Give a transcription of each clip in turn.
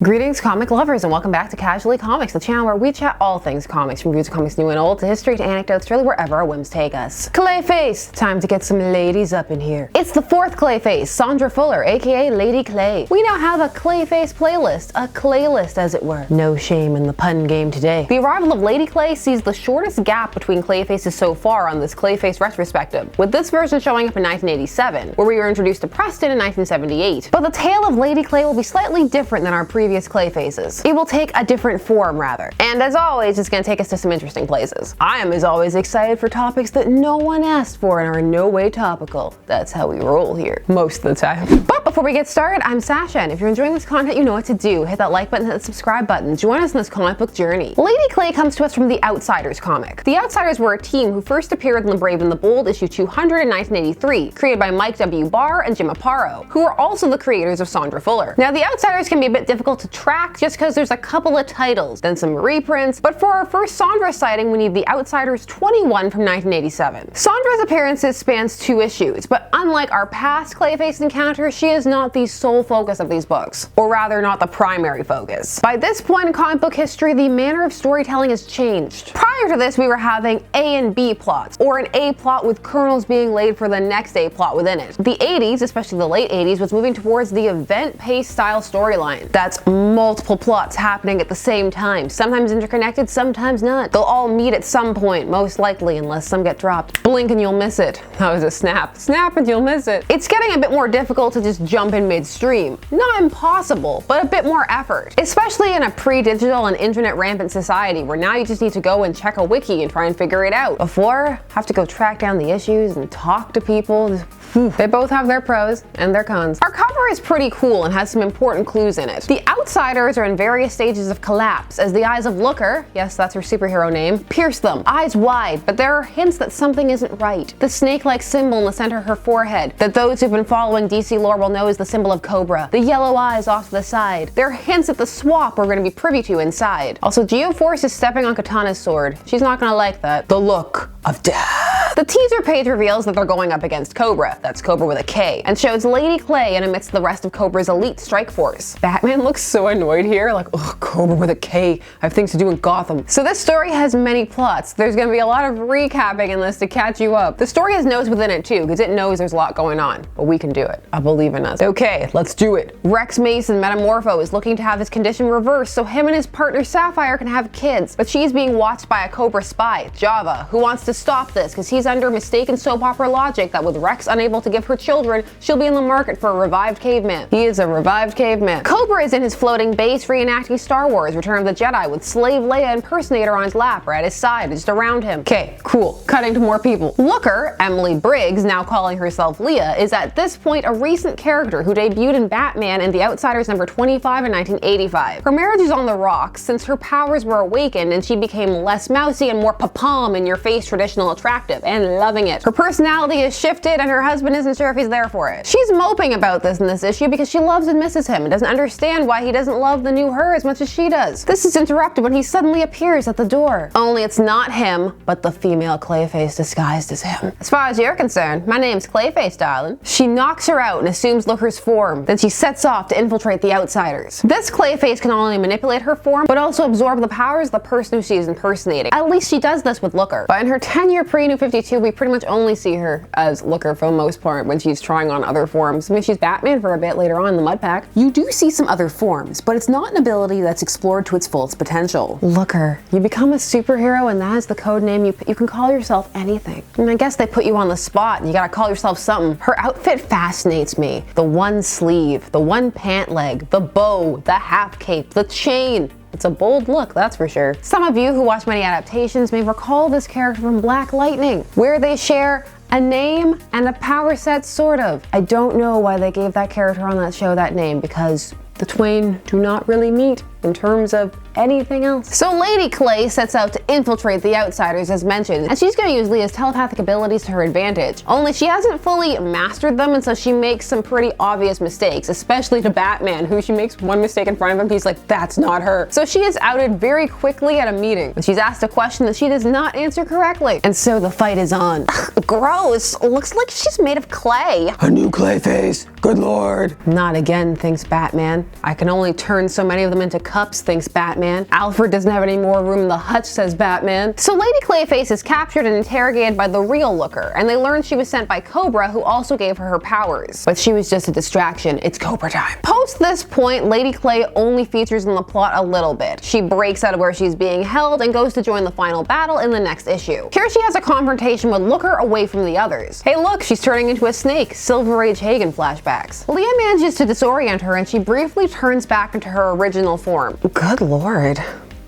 Greetings comic lovers and welcome back to Casually Comics, the channel where we chat all things comics, from reviews of comics new and old to history to anecdotes, really wherever our whims take us. Clayface! Time to get some ladies up in here. It's the fourth Clayface, Sondra Fuller, aka Lady Clay. We now have a Clayface playlist, a Claylist as it were. No shame in the pun game today. The arrival of Lady Clay sees the shortest gap between Clayfaces so far on this Clayface retrospective, with this version showing up in 1987, where we were introduced to Preston in 1978. But the tale of Lady Clay will be slightly different than our previous Clayfaces. It will take a different form rather. And as always, it's going to take us to some interesting places. I am as always excited for topics that no one asked for and are in no way topical. That's how we roll here, most of the time. But before we get started, I'm Sasha, and if you're enjoying this content, you know what to do. Hit that like button, hit the subscribe button. Join us in this comic book journey. Lady Clay comes to us from the Outsiders comic. The Outsiders were a team who first appeared in The Brave and the Bold issue 200 in 1983, created by Mike W. Barr and Jim Aparo, who are also the creators of Sondra Fuller. Now, the Outsiders can be a bit difficult to track just because there's a couple of titles, then some reprints, but for our first Sondra sighting, we need The Outsiders 21 from 1987. Sondra's appearances spans 2 issues, but unlike our past Clayface encounters, she is not the sole focus of these books, or rather not the primary focus. By this point in comic book history, the manner of storytelling has changed. Prior to this, we were having A and B plots, or an A plot with kernels being laid for the next A plot within it. The 80s, especially the late 80s, was moving towards the event-paced style storyline. That's multiple plots happening at the same time, sometimes interconnected, sometimes not. They'll all meet at some point, most likely, unless some get dropped. Blink and you'll miss it. That was a snap. Snap and you'll miss it. It's getting a bit more difficult to just jump in midstream. Not impossible, but a bit more effort. Especially in a pre-digital and internet rampant society where now you just need to go and check a wiki and try and figure it out. Before, have to go track down the issues and talk to people. They both have their pros and their cons. Our cover is pretty cool and has some important clues in it. The Outsiders are in various stages of collapse as the eyes of Looker, yes, that's her superhero name, pierce them, eyes wide, but there are hints that something isn't right. The snake-like symbol in the center of her forehead, that those who've been following DC lore will know is the symbol of Cobra. The yellow eyes off to the side. There are hints at the swap we're going to be privy to inside. Also, Geoforce is stepping on Katana's sword. She's not going to like that. The look of death. The teaser page reveals that they're going up against Cobra, that's Cobra with a K, and shows Lady Clay in amidst the rest of Cobra's elite strike force. Batman looks so annoyed here, like, oh, Cobra with a K, I have things to do in Gotham. So this story has many plots. There's gonna be a lot of recapping in this to catch you up. The story has notes within it too, because it knows there's a lot going on, but we can do it. I believe in us. Okay, let's do it. Rex Mason, Metamorpho, is looking to have his condition reversed so him and his partner Sapphire can have kids, but she's being watched by a Cobra spy, Java, who wants to stop this because he's under mistaken soap opera logic that with Rex unable to give her children, she'll be in the market for a revived caveman. He is a revived caveman. Cobra is in his floating base reenacting Star Wars Return of the Jedi with Slave Leia impersonator on his lap or at his side, just around him. Okay, cool. Cutting to more people. Looker, Emily Briggs, now calling herself Leah, is at this point a recent character who debuted in Batman and The Outsiders number 25 in 1985. Her marriage is on the rocks since her powers were awakened and she became less mousy and more pa-pom in your face traditional attractive, and loving it. Her personality has shifted and her husband isn't sure if he's there for it. She's moping about this in this issue because she loves and misses him and doesn't understand why he doesn't love the new her as much as she does. This is interrupted when he suddenly appears at the door. Only it's not him, but the female Clayface disguised as him. As far as you're concerned, my name's Clayface, darling. She knocks her out and assumes Looker's form. Then she sets off to infiltrate the Outsiders. This Clayface can not only manipulate her form, but also absorb the powers of the person who she is impersonating. At least she does this with Looker. But in her 10-year pre-New 52, we pretty much only see her as Looker for the most part when she's trying on other forms. I mean, she's Batman for a bit later on in the Mudpack. You do see some other forms, but it's not an ability that's explored to its fullest potential. Looker, you become a superhero and that is the code name. You can call yourself anything. And I guess they put you on the spot and you gotta call yourself something. Her outfit fascinates me. The one sleeve, the one pant leg, the bow, the half cape, the chain. It's a bold look, that's for sure. Some of you who watch many adaptations may recall this character from Black Lightning, where they share a name and a power set, sort of. I don't know why they gave that character on that show that name, because the twain do not really meet. in terms of anything else. So Lady Clay sets out to infiltrate the Outsiders as mentioned, and she's going to use Leah's telepathic abilities to her advantage. Only she hasn't fully mastered them, and so she makes some pretty obvious mistakes, especially to Batman, who she makes one mistake in front of him, he's like, that's not her. So she is outed very quickly at a meeting, and she's asked a question that she does not answer correctly. And so the fight is on. Gross, looks like she's made of clay. A new Clayface, good lord. Not again, thinks Batman. I can only turn so many of them into cups, thinks Batman. Alfred doesn't have any more room in the hutch, says Batman. So Lady Clayface is captured and interrogated by the real Looker, and they learn she was sent by Cobra, who also gave her powers. But she was just a distraction. It's Cobra time. Post this point, Lady Clay only features in the plot a little bit. She breaks out of where she's being held and goes to join the final battle in the next issue. Here she has a confrontation with Looker away from the others. Hey look, she's turning into a snake. Silver Age Hagen flashbacks. Leah manages to disorient her and she briefly turns back into her original form. Good lord.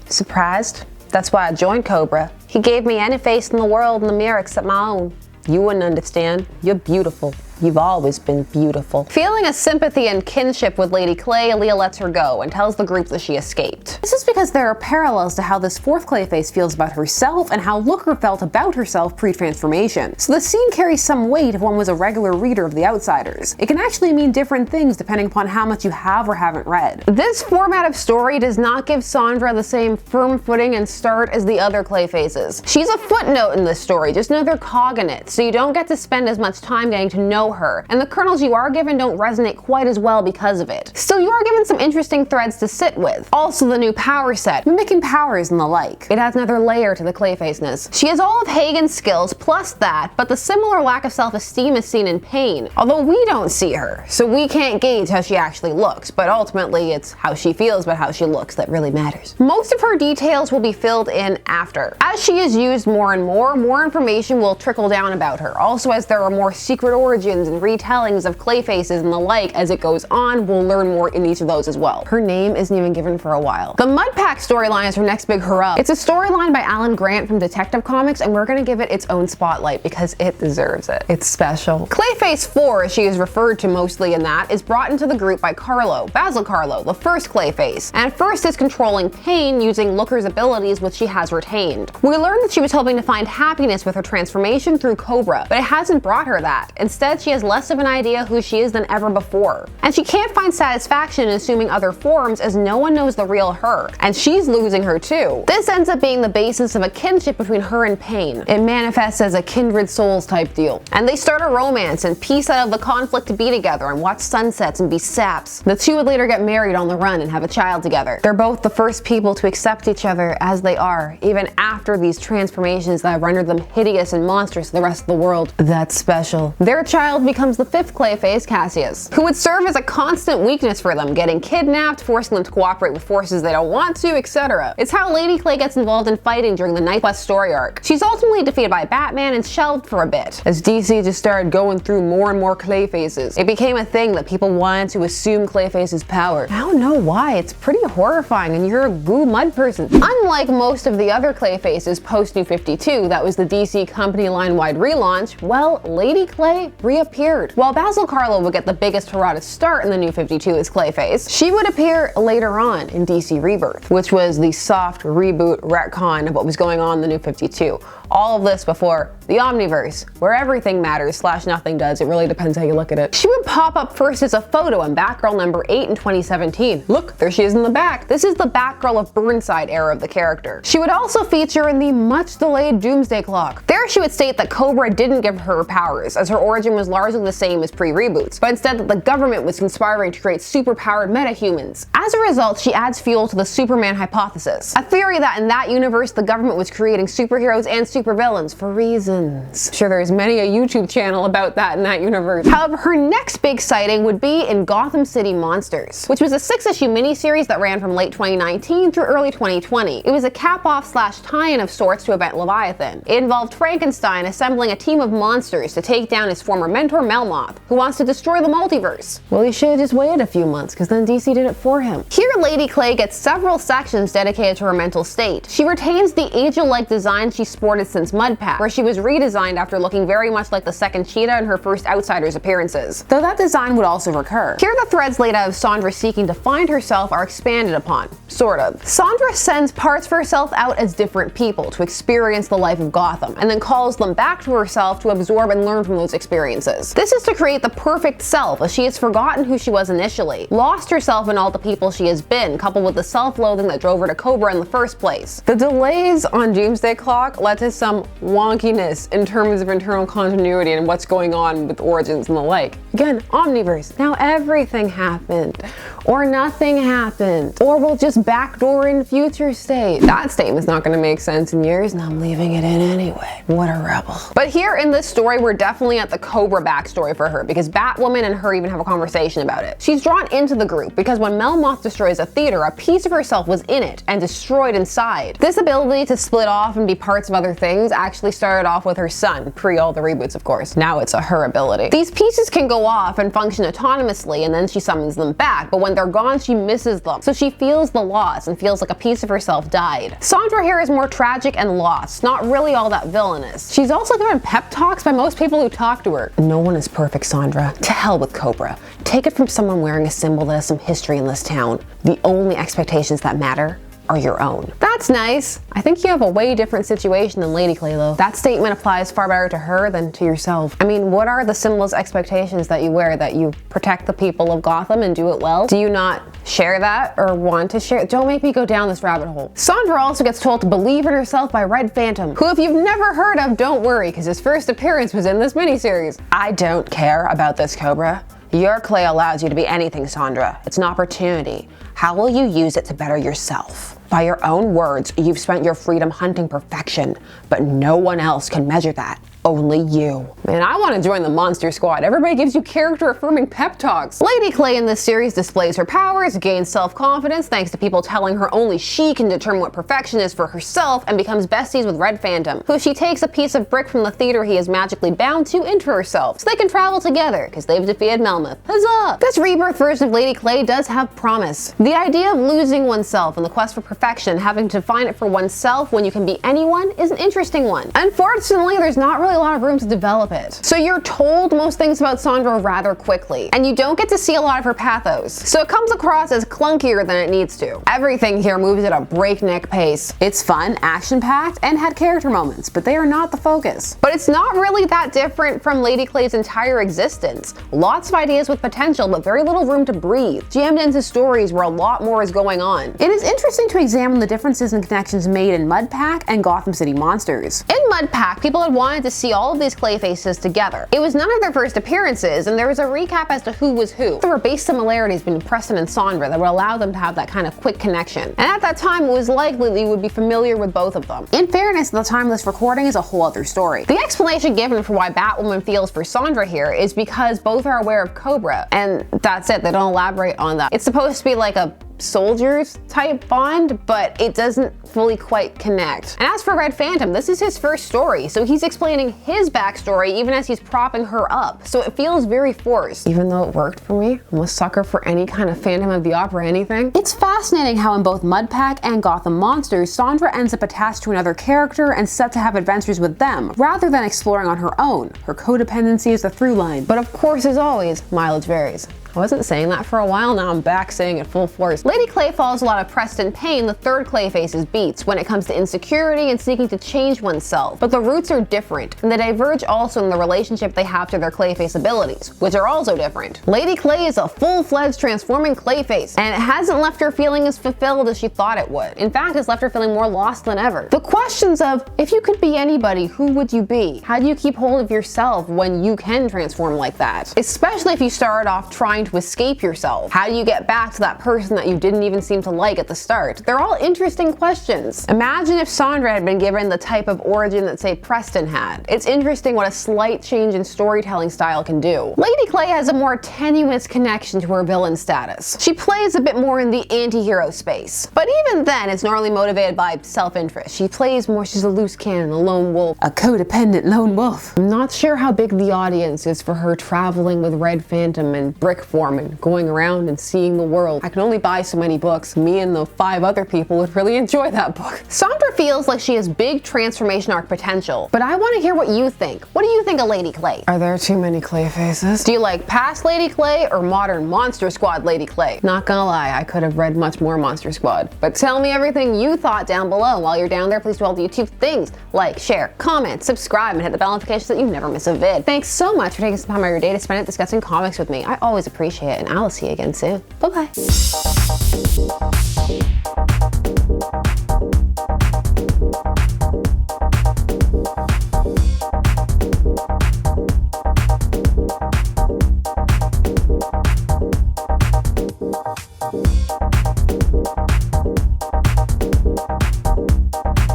Surprised? That's why I joined Cobra. He gave me any face in the world in the mirror except my own. You wouldn't understand. You're beautiful. You've always been beautiful. Feeling a sympathy and kinship with Lady Clay, Leah lets her go and tells the group that she escaped. This is because there are parallels to how this fourth Clayface feels about herself and how Looker felt about herself pre-transformation. So the scene carries some weight if one was a regular reader of The Outsiders. It can actually mean different things depending upon how much you have or haven't read. This format of story does not give Sondra the same firm footing and start as the other Clayfaces. She's a footnote in this story, just another cog in it, so you don't get to spend as much time getting to know her, and the kernels you are given don't resonate quite as well because of it. Still, you are given some interesting threads to sit with. Also the new power set, mimicking powers and the like. It adds another layer to the Clayfaceness. She has all of Hagen's skills plus that, but the similar lack of self-esteem is seen in Payne, although we don't see her, so we can't gauge how she actually looks, but ultimately it's how she feels about how she looks that really matters. Most of her details will be filled in after. As she is used more and more information will trickle down about her. Also, as there are more secret origins and retellings of Clayfaces and the like as it goes on, we'll learn more in each of those as well. Her name isn't even given for a while. The Mudpack storyline is her next big hurrah. It's a storyline by Alan Grant from Detective Comics, and we're gonna give it its own spotlight because it deserves it. It's special. Clayface IV, as she is referred to mostly in that, is brought into the group by Basil Karlo, the first Clayface, and at first is controlling Payne using Looker's abilities, which she has retained. We learned that she was hoping to find happiness with her transformation through Cobra, but it hasn't brought her that. Instead, she has less of an idea who she is than ever before. And she can't find satisfaction in assuming other forms as no one knows the real her, and she's losing her too. This ends up being the basis of a kinship between her and Payne. It manifests as a kindred souls type deal. And they start a romance and piece out of the conflict to be together and watch sunsets and be saps. The two would later get married on the run and have a child together. They're both the first people to accept each other as they are, even after these transformations that have rendered them hideous and monstrous to the rest of the world. That's special. Their child becomes the fifth Clayface, Cassius, who would serve as a constant weakness for them, getting kidnapped, forcing them to cooperate with forces they don't want to, etc. It's how Lady Clay gets involved in fighting during the Night Quest story arc. She's ultimately defeated by Batman and shelved for a bit, as DC just started going through more and more Clayfaces. It became a thing that people wanted to assume Clayface's power. I don't know why, it's pretty horrifying and you're a goo mud person. Unlike most of the other Clayfaces post New 52, that was the DC company line-wide relaunch, well, Lady Clay reappeared. While Basil Karlo would get the biggest hurrah to start in the New 52 as Clayface, she would appear later on in DC Rebirth, which was the soft reboot retcon of what was going on in the New 52. All of this before the Omniverse, where everything matters / nothing does. It really depends how you look at it. She would pop up first as a photo in Batgirl number 8 in 2017. Look, there she is in the back. This is the Batgirl of Burnside era of the character. She would also feature in the much delayed Doomsday Clock. There she would state that Cobra didn't give her powers, as her origin was largely the same as pre-reboots, but instead that the government was conspiring to create superpowered metahumans. As a result, she adds fuel to the Superman hypothesis, a theory that in that universe the government was creating superheroes and supervillains for reasons. Sure, there's many a YouTube channel about that in that universe. However, her next big sighting would be in Gotham City Monsters, which was a 6-issue miniseries that ran from late 2019 through early 2020. It was a cap-off / tie-in of sorts to Event Leviathan. It involved Frankenstein assembling a team of monsters to take down his former mentor Melmoth, who wants to destroy the multiverse. Well, he should have just waited a few months, because then DC did it for him. Here, Lady Clay gets several sections dedicated to her mental state. She retains the angel-like design she sported since Mudpack, where she was redesigned after looking very much like the second cheetah in her first Outsiders appearances, though that design would also recur. Here the threads laid out of Sondra seeking to find herself are expanded upon, sort of. Sondra sends parts of herself out as different people to experience the life of Gotham, and then calls them back to herself to absorb and learn from those experiences. This is to create the perfect self, as she has forgotten who she was initially, lost herself in all the people she has been, coupled with the self-loathing that drove her to Cobra in the first place. The delays on Doomsday Clock led to some wonkiness in terms of internal continuity and what's going on with Origins and the like. Again, Omniverse. Now everything happened, or nothing happened, or we'll just backdoor in future state. That statement's not going to make sense in years, and I'm leaving it in anyway. What a rebel. But here in this story, we're definitely at the Cobra backstory for her, because Batwoman and her even have a conversation about it. She's drawn into the group because when Melmoth destroys a theater, a piece of herself was in it and destroyed inside. This ability to split off and be parts of other things actually started off with her son, pre all the reboots of course. Now it's a her ability. These pieces can go off and function autonomously, and then she summons them back, but when they're gone she misses them. So she feels the loss and feels like a piece of herself died. Sondra here is more tragic and lost, not really all that villainous. She's also given pep talks by most people who talk to her. No one is perfect, Sondra. To hell with Cobra. Take it from someone wearing a symbol that has some history in this town. The only expectations that matter are your own. That's nice. I think you have a way different situation than Lady Clay though. That statement applies far better to her than to yourself. I mean, what are the symbols expectations that you wear? That you protect the people of Gotham and do it well? Do you not share that or want to share? Don't make me go down this rabbit hole. Sondra also gets told to believe in herself by Red Phantom, who if you've never heard of, don't worry, because his first appearance was in this miniseries. I don't care about this, Cobra. Your clay allows you to be anything, Sondra. It's an opportunity. How will you use it to better yourself? By your own words, you've spent your freedom hunting perfection, but no one else can measure that. Only you. Man, I want to join the Monster Squad. Everybody gives you character-affirming pep talks. Lady Clay in this series displays her powers, gains self-confidence thanks to people telling her only she can determine what perfection is for herself, and becomes besties with Red Phantom, who she takes a piece of brick from the theater he is magically bound to into herself, so they can travel together, because they've defeated Melmoth. Huzzah! This Rebirth version of Lady Clay does have promise. The idea of losing oneself in the quest for perfection, having to find it for oneself when you can be anyone, is an interesting one. Unfortunately, there's not really a lot of room to develop it. So you're told most things about Sondra rather quickly, and you don't get to see a lot of her pathos. So it comes across as clunkier than it needs to. Everything here moves at a breakneck pace. It's fun, action-packed, and had character moments, but they are not the focus. But it's not really that different from Lady Clay's entire existence. Lots of ideas with potential, but very little room to breathe, jammed into stories where a lot more is going on. It is interesting to examine the differences and connections made in Mudpack and Gotham City Monsters. In Mudpack, people had wanted to see all of these Clayfaces together. It was none of their first appearances, and there was a recap as to who was who. There were base similarities between Preston and Sondra that would allow them to have that kind of quick connection. And at that time, it was likely that you would be familiar with both of them. In fairness, the time of this recording is a whole other story. The explanation given for why Batwoman feels for Sondra here is because both are aware of Cobra, and that's it. They don't elaborate on that. It's supposed to be like a soldiers type bond, but it doesn't fully quite connect. And as for Red Phantom, this is his first story, so he's explaining his backstory even as he's propping her up, so it feels very forced. Even though it worked for me, I'm a sucker for any kind of Phantom of the Opera anything. It's fascinating how in both Mudpack and Gotham Monsters, Sondra ends up attached to another character and set to have adventures with them, rather than exploring on her own. Her codependency is the through line. But of course, as always, mileage varies. I wasn't saying that for a while, now I'm back saying it full force. Lady Clay follows a lot of Preston Payne, the third Clayface's beats, when it comes to insecurity and seeking to change oneself. But the roots are different, and they diverge also in the relationship they have to their Clayface abilities, which are also different. Lady Clay is a full-fledged transforming Clayface, and it hasn't left her feeling as fulfilled as she thought it would. In fact, it's left her feeling more lost than ever. The questions of, if you could be anybody, who would you be? How do you keep hold of yourself when you can transform like that? Especially if you started off trying to escape yourself. How do you get back to that person that you didn't even seem to like at the start? They're all interesting questions. Imagine if Sondra had been given the type of origin that, say, Preston had. It's interesting what a slight change in storytelling style can do. Lady Clay has a more tenuous connection to her villain status. She plays a bit more in the anti-hero space. But even then, it's normally motivated by self-interest. She plays more, she's a loose cannon, a lone wolf, a codependent lone wolf. I'm not sure how big the audience is for her traveling with Red Phantom and brick form and going around and seeing the world. I can only buy so many books. Me and the 5 other people would really enjoy that book. Sondra feels like she has big transformation arc potential, but I want to hear what you think. What do you think of Lady Clay? Are there too many Clayfaces? Do you like past Lady Clay or modern Monster Squad Lady Clay? Not gonna lie, I could have read much more Monster Squad. But tell me everything you thought down below. While you're down there, please do all the YouTube things. Like, share, comment, subscribe, and hit the bell notification so that you never miss a vid. Thanks so much for taking some time out of your day to spend it discussing comics with me. I always appreciate it, and I will see you again soon. Bye-bye.